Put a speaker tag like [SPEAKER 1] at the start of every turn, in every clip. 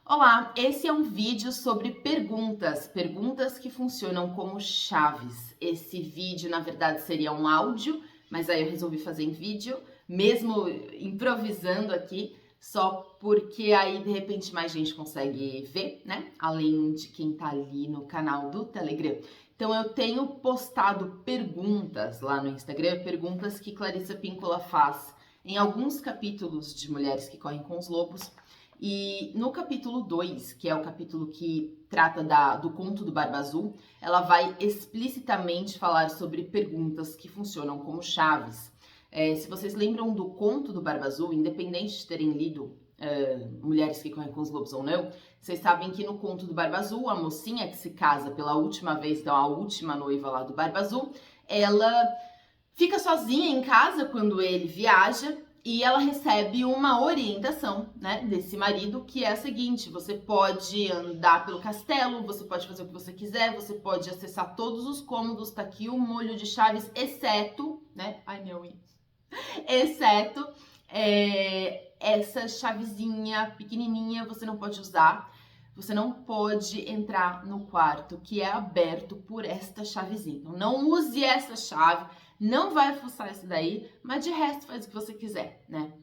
[SPEAKER 1] Olá, esse é um vídeo sobre perguntas que funcionam como chaves. Esse vídeo, na verdade, seria um áudio, mas aí eu resolvi fazer em vídeo, mesmo improvisando aqui, só porque aí de repente mais gente consegue ver, né? Além de quem tá ali no canal do Telegram. Então eu tenho postado perguntas lá no Instagram, perguntas que Clarissa Pinkola faz em alguns capítulos de Mulheres que Correm com os Lobos. E no capítulo 2, que é o capítulo que trata do conto do Barba Azul, ela vai explicitamente falar sobre perguntas que funcionam como chaves. Se vocês lembram do conto do Barba Azul, independente de terem lido Mulheres que Correm com os Lobos ou não, vocês sabem que no conto do Barba Azul, a mocinha que se casa pela última vez, então a última noiva lá do Barba Azul, ela fica sozinha em casa quando ele viaja. E ela recebe uma orientação, né, desse marido, que é a seguinte: você pode andar pelo castelo, você pode fazer o que você quiser, você pode acessar todos os cômodos, tá aqui o molho de chaves, exceto, né, ai meu, exceto essa chavezinha pequenininha você não pode usar. Você não pode entrar no quarto que é aberto por esta chavezinha. Então, não use essa chave, não vai fuçar isso daí, mas de resto faz o que você quiser, né?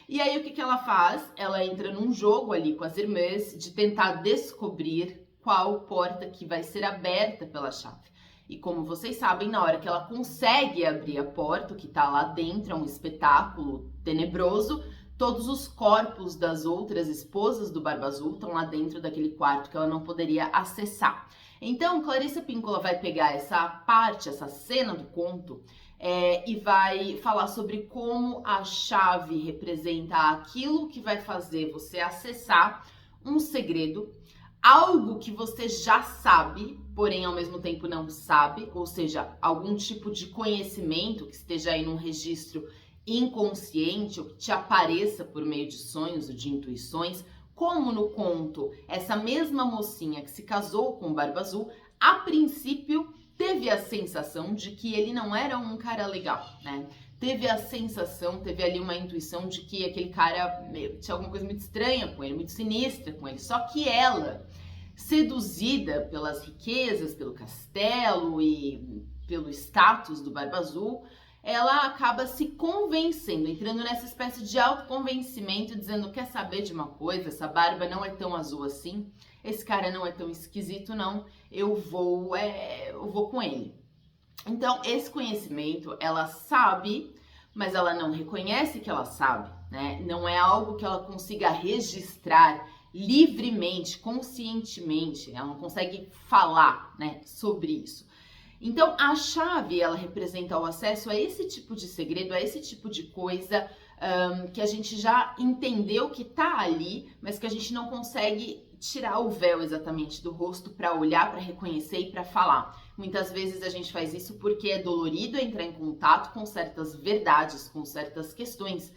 [SPEAKER 1] E aí, o que ela faz? Ela entra num jogo ali com as irmãs de tentar descobrir qual porta que vai ser aberta pela chave. E como vocês sabem, na hora que ela consegue abrir a porta, o que tá lá dentro é um espetáculo tenebroso. Todos os corpos das outras esposas do Barba Azul estão lá dentro daquele quarto que ela não poderia acessar. Então, Clarissa Pinkola vai pegar essa parte, essa cena do conto, e vai falar sobre como a chave representa aquilo que vai fazer você acessar um segredo, algo que você já sabe, porém ao mesmo tempo não sabe, ou seja, algum tipo de conhecimento que esteja aí num registro inconsciente ou que te apareça por meio de sonhos ou de intuições, como no conto, essa mesma mocinha que se casou com o Barba Azul, a princípio teve a sensação de que ele não era um cara legal, né? Teve a sensação, teve ali uma intuição de que aquele cara tinha alguma coisa muito estranha com ele, muito sinistra com ele. Só que ela, seduzida pelas riquezas, pelo castelo e pelo status do Barba Azul, ela acaba se convencendo, entrando nessa espécie de autoconvencimento, dizendo: quer saber de uma coisa? Essa barba não é tão azul assim, esse cara não é tão esquisito não, eu vou com ele. Então, esse conhecimento, ela sabe, mas ela não reconhece que ela sabe, né? Não é algo que ela consiga registrar livremente, conscientemente, ela não consegue falar, né, sobre isso. Então, a chave, ela representa o acesso a esse tipo de segredo, a esse tipo de coisa que a gente já entendeu que tá ali, mas que a gente não consegue tirar o véu exatamente do rosto para olhar, para reconhecer e para falar. Muitas vezes a gente faz isso porque é dolorido entrar em contato com certas verdades, com certas questões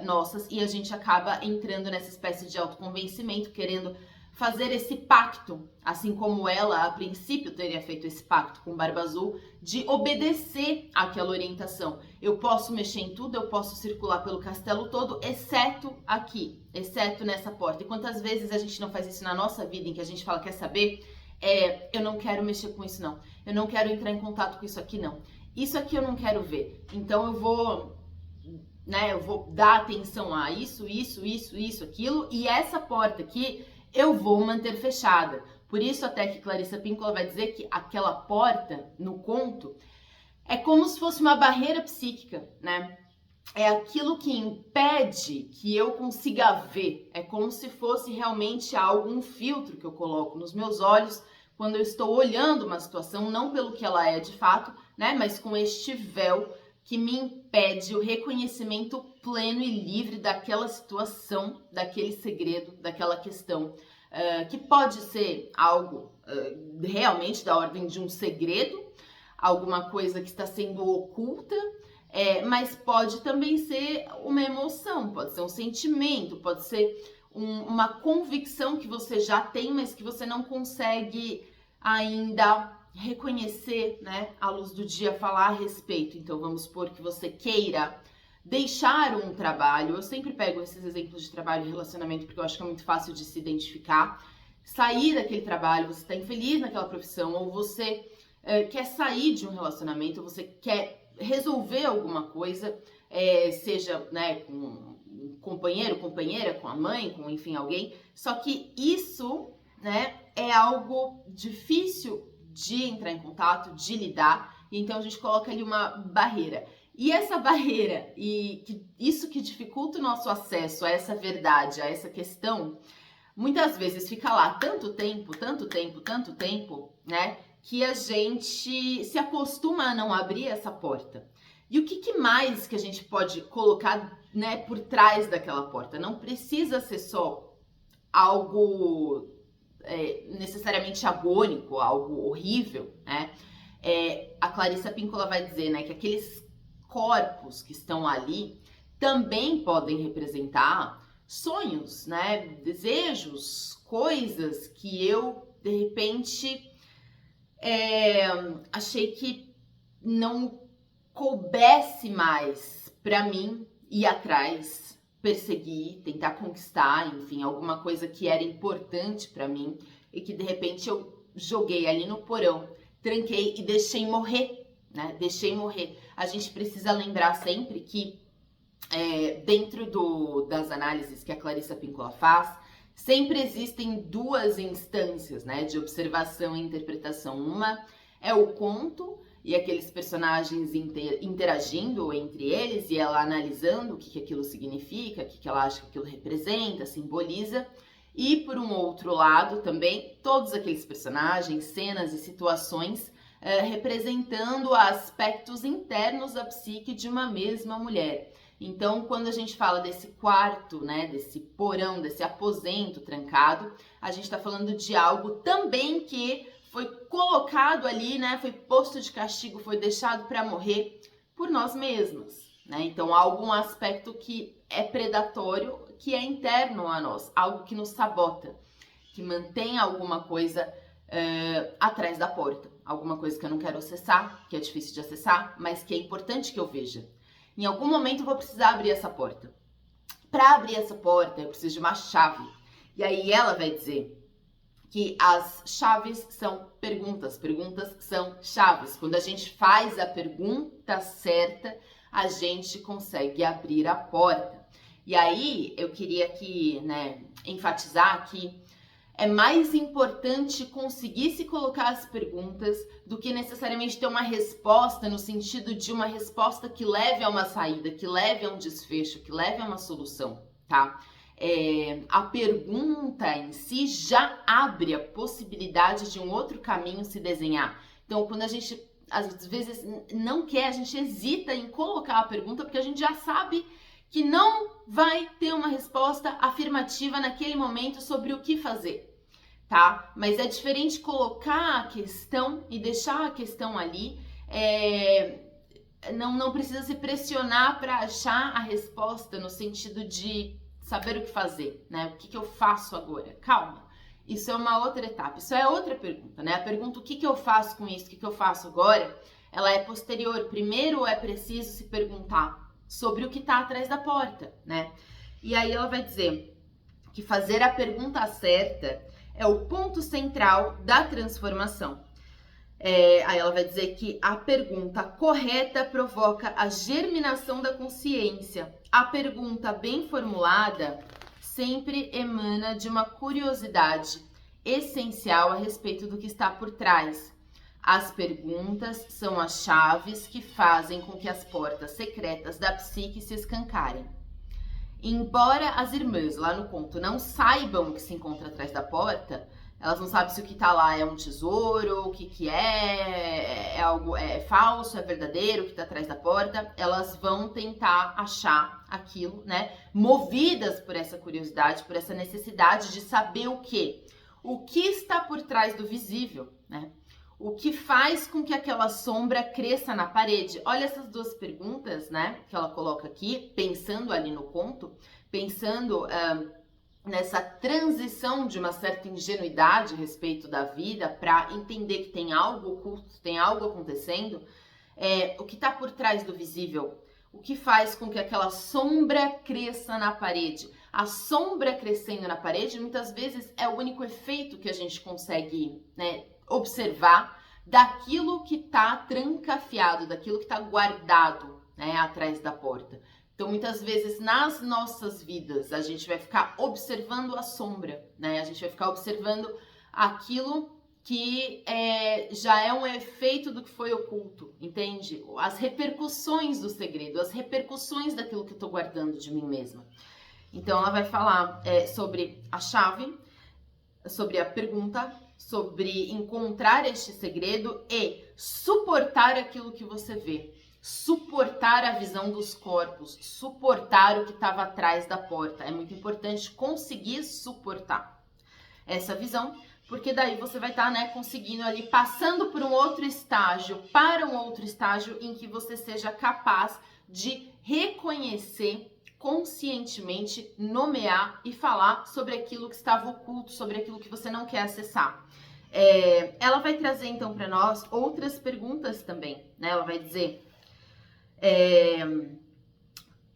[SPEAKER 1] nossas, e a gente acaba entrando nessa espécie de autoconvencimento, querendo fazer esse pacto, assim como ela, a princípio, teria feito esse pacto com o Barba Azul, de obedecer àquela orientação. Eu posso mexer em tudo, eu posso circular pelo castelo todo, exceto aqui, exceto nessa porta. E quantas vezes a gente não faz isso na nossa vida, em que a gente fala: quer saber? Eu não quero mexer com isso não, eu não quero entrar em contato com isso aqui não, isso aqui eu não quero ver, então eu vou dar atenção a isso, aquilo, e essa porta aqui eu vou manter fechada. Por isso até que Clarissa Pinkola vai dizer que aquela porta no conto é como se fosse uma barreira psíquica, né? É aquilo que impede que eu consiga ver. É como se fosse realmente algo, um filtro que eu coloco nos meus olhos quando eu estou olhando uma situação, não pelo que ela é de fato, né? Mas com este véu que me impede o reconhecimento pleno e livre daquela situação, daquele segredo, daquela questão, que pode ser algo realmente da ordem de um segredo, alguma coisa que está sendo oculta, mas pode também ser uma emoção, pode ser um sentimento, pode ser uma convicção que você já tem, mas que você não consegue ainda reconhecer, né, à luz do dia, falar a respeito. Então vamos supor que você queira deixar um trabalho. Eu sempre pego esses exemplos de trabalho e relacionamento porque eu acho que é muito fácil de se identificar. Sair daquele trabalho, você está infeliz naquela profissão, ou você quer sair de um relacionamento, você quer resolver alguma coisa, seja, né, com um companheiro, companheira, com a mãe, com, enfim, alguém. Só que isso, né, é algo difícil de entrar em contato, de lidar, e então a gente coloca ali uma barreira. E essa barreira, isso que dificulta o nosso acesso a essa verdade, a essa questão, muitas vezes fica lá tanto tempo, né, que a gente se acostuma a não abrir essa porta. E o que mais que a gente pode colocar, né, por trás daquela porta? Não precisa ser só algo necessariamente agônico, algo horrível, né? A Clarissa Pinkola vai dizer, né, que aqueles corpos que estão ali também podem representar sonhos, né, desejos, coisas que eu, de repente, achei que não coubesse mais para mim ir atrás, perseguir, tentar conquistar, enfim, alguma coisa que era importante para mim e que de repente eu joguei ali no porão, tranquei e deixei morrer, né? Deixei morrer. A gente precisa lembrar sempre que dentro das análises que a Clarissa Pinkola faz, sempre existem duas instâncias, né, de observação e interpretação. Uma é o conto e aqueles personagens interagindo entre eles e ela analisando o que aquilo significa, o que ela acha que aquilo representa, simboliza. E por um outro lado também, todos aqueles personagens, cenas e situações representando aspectos internos da psique de uma mesma mulher. Então, quando a gente fala desse quarto, né, desse porão, desse aposento trancado, a gente está falando de algo também que foi colocado ali, né, foi posto de castigo, foi deixado para morrer por nós mesmas, né? Então, algum aspecto que é predatório, que é interno a nós, algo que nos sabota, que mantém alguma coisa atrás da porta, alguma coisa que eu não quero acessar, que é difícil de acessar, mas que é importante que eu veja. Em algum momento eu vou precisar abrir essa porta. Para abrir essa porta, eu preciso de uma chave. E aí ela vai dizer que as chaves são perguntas. Perguntas são chaves. Quando a gente faz a pergunta certa, a gente consegue abrir a porta. E aí eu queria aqui, né, enfatizar que é mais importante conseguir se colocar as perguntas do que necessariamente ter uma resposta no sentido de uma resposta que leve a uma saída, que leve a um desfecho, que leve a uma solução, tá? A pergunta em si já abre a possibilidade de um outro caminho se desenhar. Então, quando a gente às vezes não quer, a gente hesita em colocar a pergunta porque a gente já sabe que não vai ter uma resposta afirmativa naquele momento sobre o que fazer, tá? Mas é diferente colocar a questão e deixar a questão ali. Não precisa se pressionar para achar a resposta no sentido de saber o que fazer, né? O que eu faço agora? Calma, isso é uma outra etapa, isso é outra pergunta, né? A pergunta, o que eu faço com isso, o que eu faço agora, ela é posterior. Primeiro é preciso se perguntar sobre o que está atrás da porta, né? E aí ela vai dizer que fazer a pergunta certa é o ponto central da transformação. Aí ela vai dizer que a pergunta correta provoca a germinação da consciência. A pergunta bem formulada sempre emana de uma curiosidade essencial a respeito do que está por trás. As perguntas são as chaves que fazem com que as portas secretas da psique se escancarem. Embora as irmãs lá no conto não saibam o que se encontra atrás da porta, elas não sabem se o que tá lá é um tesouro, o que é algo falso, é verdadeiro, o que tá atrás da porta. Elas vão tentar achar aquilo, né? Movidas por essa curiosidade, por essa necessidade de saber o que está por trás do visível, né? O que faz com que aquela sombra cresça na parede? Olha essas duas perguntas, né, que ela coloca aqui, pensando ali no conto, pensando nessa transição de uma certa ingenuidade a respeito da vida para entender que tem algo oculto, tem algo acontecendo. O que está por trás do visível? o que faz com que aquela sombra cresça na parede. A sombra crescendo na parede, muitas vezes, é o único efeito que a gente consegue, né, observar daquilo que está trancafiado, daquilo que está guardado, né, atrás da porta. Então, muitas vezes, nas nossas vidas, a gente vai ficar observando a sombra, né? A gente vai ficar observando aquilo que já é um efeito do que foi oculto, entende? As repercussões do segredo, as repercussões daquilo que eu tô guardando de mim mesma. Então, ela vai falar sobre a chave, sobre a pergunta, sobre encontrar este segredo e suportar aquilo que você vê. Suportar a visão dos corpos, suportar o que estava atrás da porta. É muito importante conseguir suportar essa visão, porque daí você vai estar, né, conseguindo ali, passando por um outro estágio, para um outro estágio em que você seja capaz de reconhecer conscientemente, nomear e falar sobre aquilo que estava oculto, sobre aquilo que você não quer acessar. Ela vai trazer então para nós outras perguntas também, né? Ela vai dizer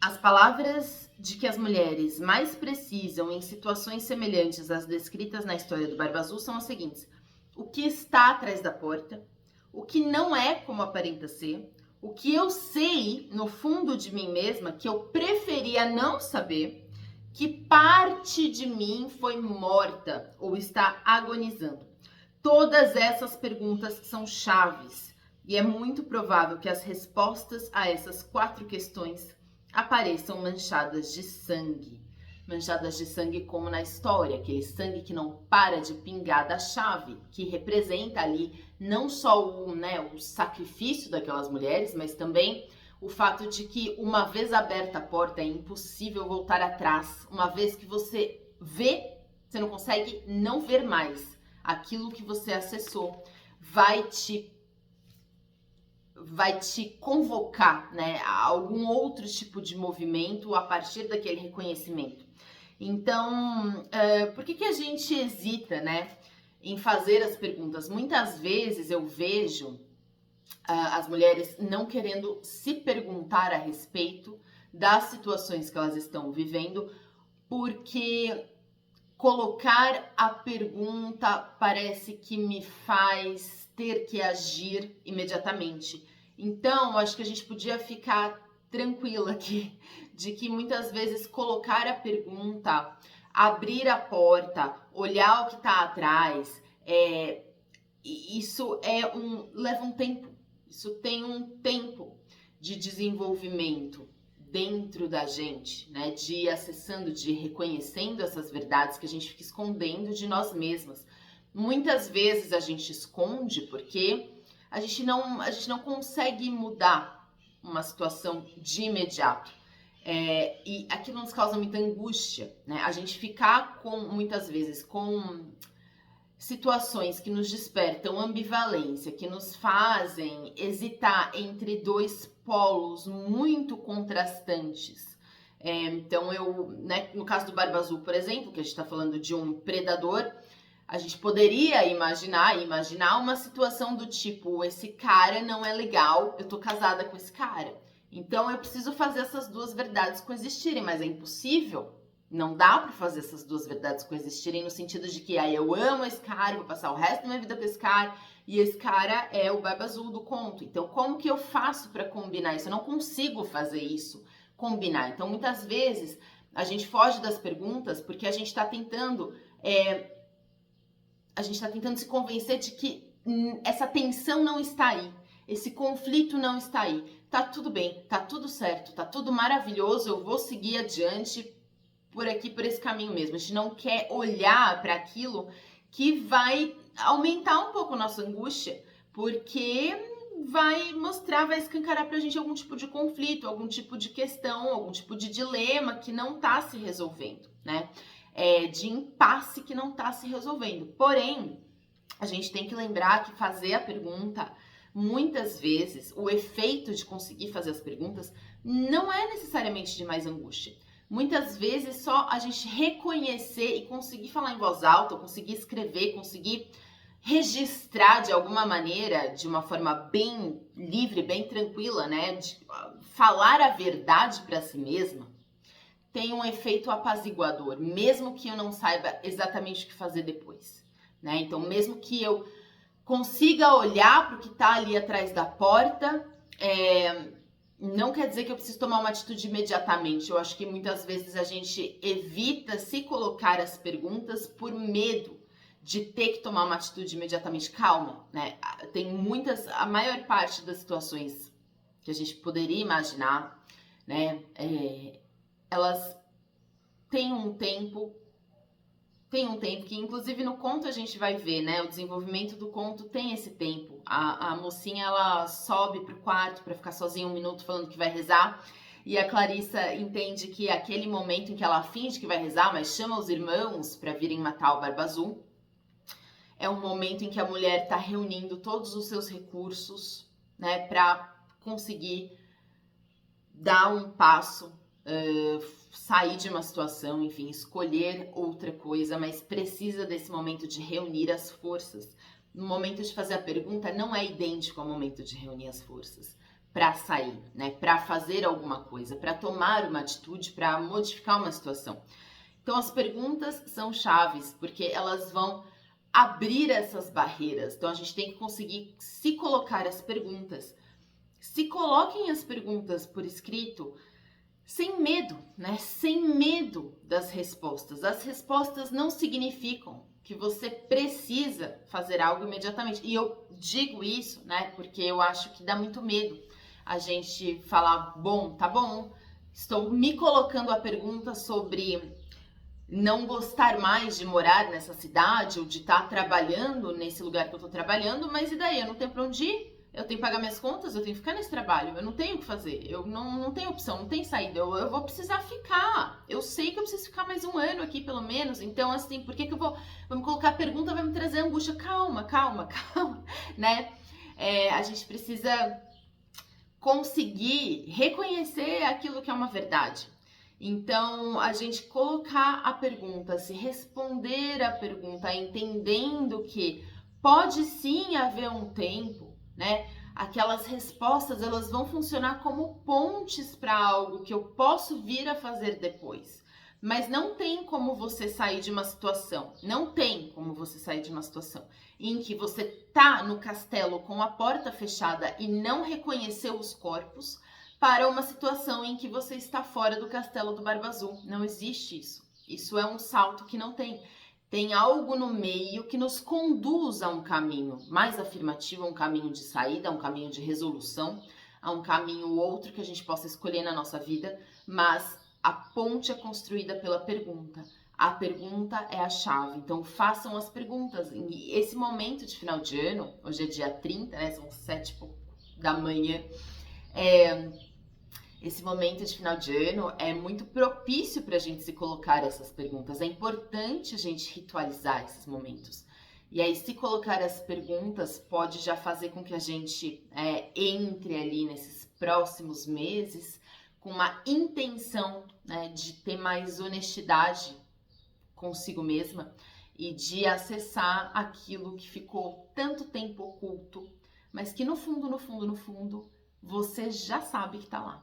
[SPEAKER 1] as palavras de que as mulheres mais precisam em situações semelhantes às descritas na história do Barba Azul são as seguintes: o que está atrás da porta, o que não é como aparenta ser, o que eu sei no fundo de mim mesma que eu preferia não saber, que parte de mim foi morta ou está agonizando. Todas essas perguntas são chaves e é muito provável que as respostas a essas 4 questões apareçam manchadas de sangue. Manchadas de sangue como na história, aquele sangue que não para de pingar da chave, que representa ali não só o sacrifício daquelas mulheres, mas também o fato de que uma vez aberta a porta é impossível voltar atrás. Uma vez que você vê, você não consegue não ver mais. Aquilo que você acessou vai te convocar, né, a algum outro tipo de movimento a partir daquele reconhecimento. Então, por que a gente hesita, né, em fazer as perguntas? Muitas vezes eu vejo as mulheres não querendo se perguntar a respeito das situações que elas estão vivendo, porque colocar a pergunta parece que me faz ter que agir imediatamente. Então, acho que a gente podia ficar tranquila aqui, de que muitas vezes colocar a pergunta, abrir a porta, olhar o que está atrás, isso leva um tempo. Isso tem um tempo de desenvolvimento dentro da gente, né? De ir acessando, de ir reconhecendo essas verdades que a gente fica escondendo de nós mesmas. Muitas vezes a gente esconde porque a gente não consegue mudar uma situação de imediato. E aquilo nos causa muita angústia, né? A gente ficar muitas vezes com situações que nos despertam ambivalência, que nos fazem hesitar entre 2 polos muito contrastantes. Então, no caso do Barba Azul, por exemplo, que a gente está falando de um predador, a gente poderia imaginar uma situação do tipo: esse cara não é legal, eu tô casada com esse cara. Então, eu preciso fazer essas 2 verdades coexistirem, mas é impossível. Não dá pra fazer essas 2 verdades coexistirem no sentido de que eu amo esse cara, vou passar o resto da minha vida com esse cara, e esse cara é o Barba Azul do conto. Então, como que eu faço pra combinar isso? Eu não consigo fazer isso, combinar. Então, muitas vezes, a gente foge das perguntas porque a gente tá tentando se convencer de que essa tensão não está aí, esse conflito não está aí. Tá tudo bem, tá tudo certo, tá tudo maravilhoso, eu vou seguir adiante por aqui, por esse caminho mesmo. A gente não quer olhar para aquilo que vai aumentar um pouco a nossa angústia, porque vai escancarar pra gente algum tipo de conflito, algum tipo de questão, algum tipo de dilema que não tá se resolvendo, né? De impasse que não tá se resolvendo. Porém, a gente tem que lembrar que fazer a pergunta, muitas vezes, o efeito de conseguir fazer as perguntas não é necessariamente de mais angústia. Muitas vezes só a gente reconhecer e conseguir falar em voz alta, conseguir escrever, conseguir registrar de alguma maneira, de uma forma bem livre, bem tranquila, né? De falar a verdade para si mesma, tem um efeito apaziguador, mesmo que eu não saiba exatamente o que fazer depois, né? Então, mesmo que eu consiga olhar para o que está ali atrás da porta, não quer dizer que eu preciso tomar uma atitude imediatamente. Eu acho que muitas vezes a gente evita se colocar as perguntas por medo de ter que tomar uma atitude imediatamente. Calma, né? Tem a maior parte das situações que a gente poderia imaginar, né? Elas têm um tempo que, inclusive, no conto a gente vai ver, né? O desenvolvimento do conto tem esse tempo. A mocinha, ela sobe pro quarto para ficar sozinha 1 minuto falando que vai rezar. E a Clarissa entende que aquele momento em que ela finge que vai rezar, mas chama os irmãos para virem matar o Barba Azul, é um momento em que a mulher está reunindo todos os seus recursos, né? Para conseguir dar um passo, sair de uma situação, enfim, escolher outra coisa, mas precisa desse momento de reunir as forças. No momento de fazer a pergunta não é idêntico ao momento de reunir as forças para sair, né? Para fazer alguma coisa, para tomar uma atitude, para modificar uma situação. Então as perguntas são chaves, porque elas vão abrir essas barreiras. Então a gente tem que conseguir se colocar as perguntas. Se coloquem as perguntas por escrito, sem medo, né? Sem medo das respostas. As respostas não significam que você precisa fazer algo imediatamente. E eu digo isso, né? Porque eu acho que dá muito medo a gente falar, bom, tá bom, estou me colocando a pergunta sobre não gostar mais de morar nessa cidade ou de estar trabalhando nesse lugar que eu tô trabalhando, mas e daí? Eu não tenho pra onde ir? Eu tenho que pagar minhas contas, eu tenho que ficar nesse trabalho, eu não tenho o que fazer, eu não tenho opção, não tem saída, eu vou precisar ficar. Eu sei que eu preciso ficar mais 1 ano aqui, pelo menos, então assim, por que eu vou me colocar a pergunta, vai me trazer angústia? Calma, né? A gente precisa conseguir reconhecer aquilo que é uma verdade. Então, a gente colocar a pergunta, se responder a pergunta, entendendo que pode sim haver um tempo, né? Aquelas respostas, elas vão funcionar como pontes para algo que eu posso vir a fazer depois. Mas não tem como você sair de uma situação, em que você tá no castelo com a porta fechada e não reconheceu os corpos, para uma situação em que você está fora do castelo do Barba Azul. Não existe isso. Isso é um salto que não tem. Tem algo no meio que nos conduz a um caminho mais afirmativo, a um caminho de saída, a um caminho de resolução, a um caminho outro que a gente possa escolher na nossa vida, mas a ponte é construída pela pergunta. A pergunta é a chave, então façam as perguntas. E esse momento de final de ano, hoje é dia 30, né? São 7 da manhã. Esse momento de final de ano é muito propício para a gente se colocar essas perguntas. É importante a gente ritualizar esses momentos. E aí, se colocar as perguntas pode já fazer com que a gente entre ali nesses próximos meses com uma intenção, né, de ter mais honestidade consigo mesma e de acessar aquilo que ficou tanto tempo oculto, mas que no fundo, você já sabe que está lá.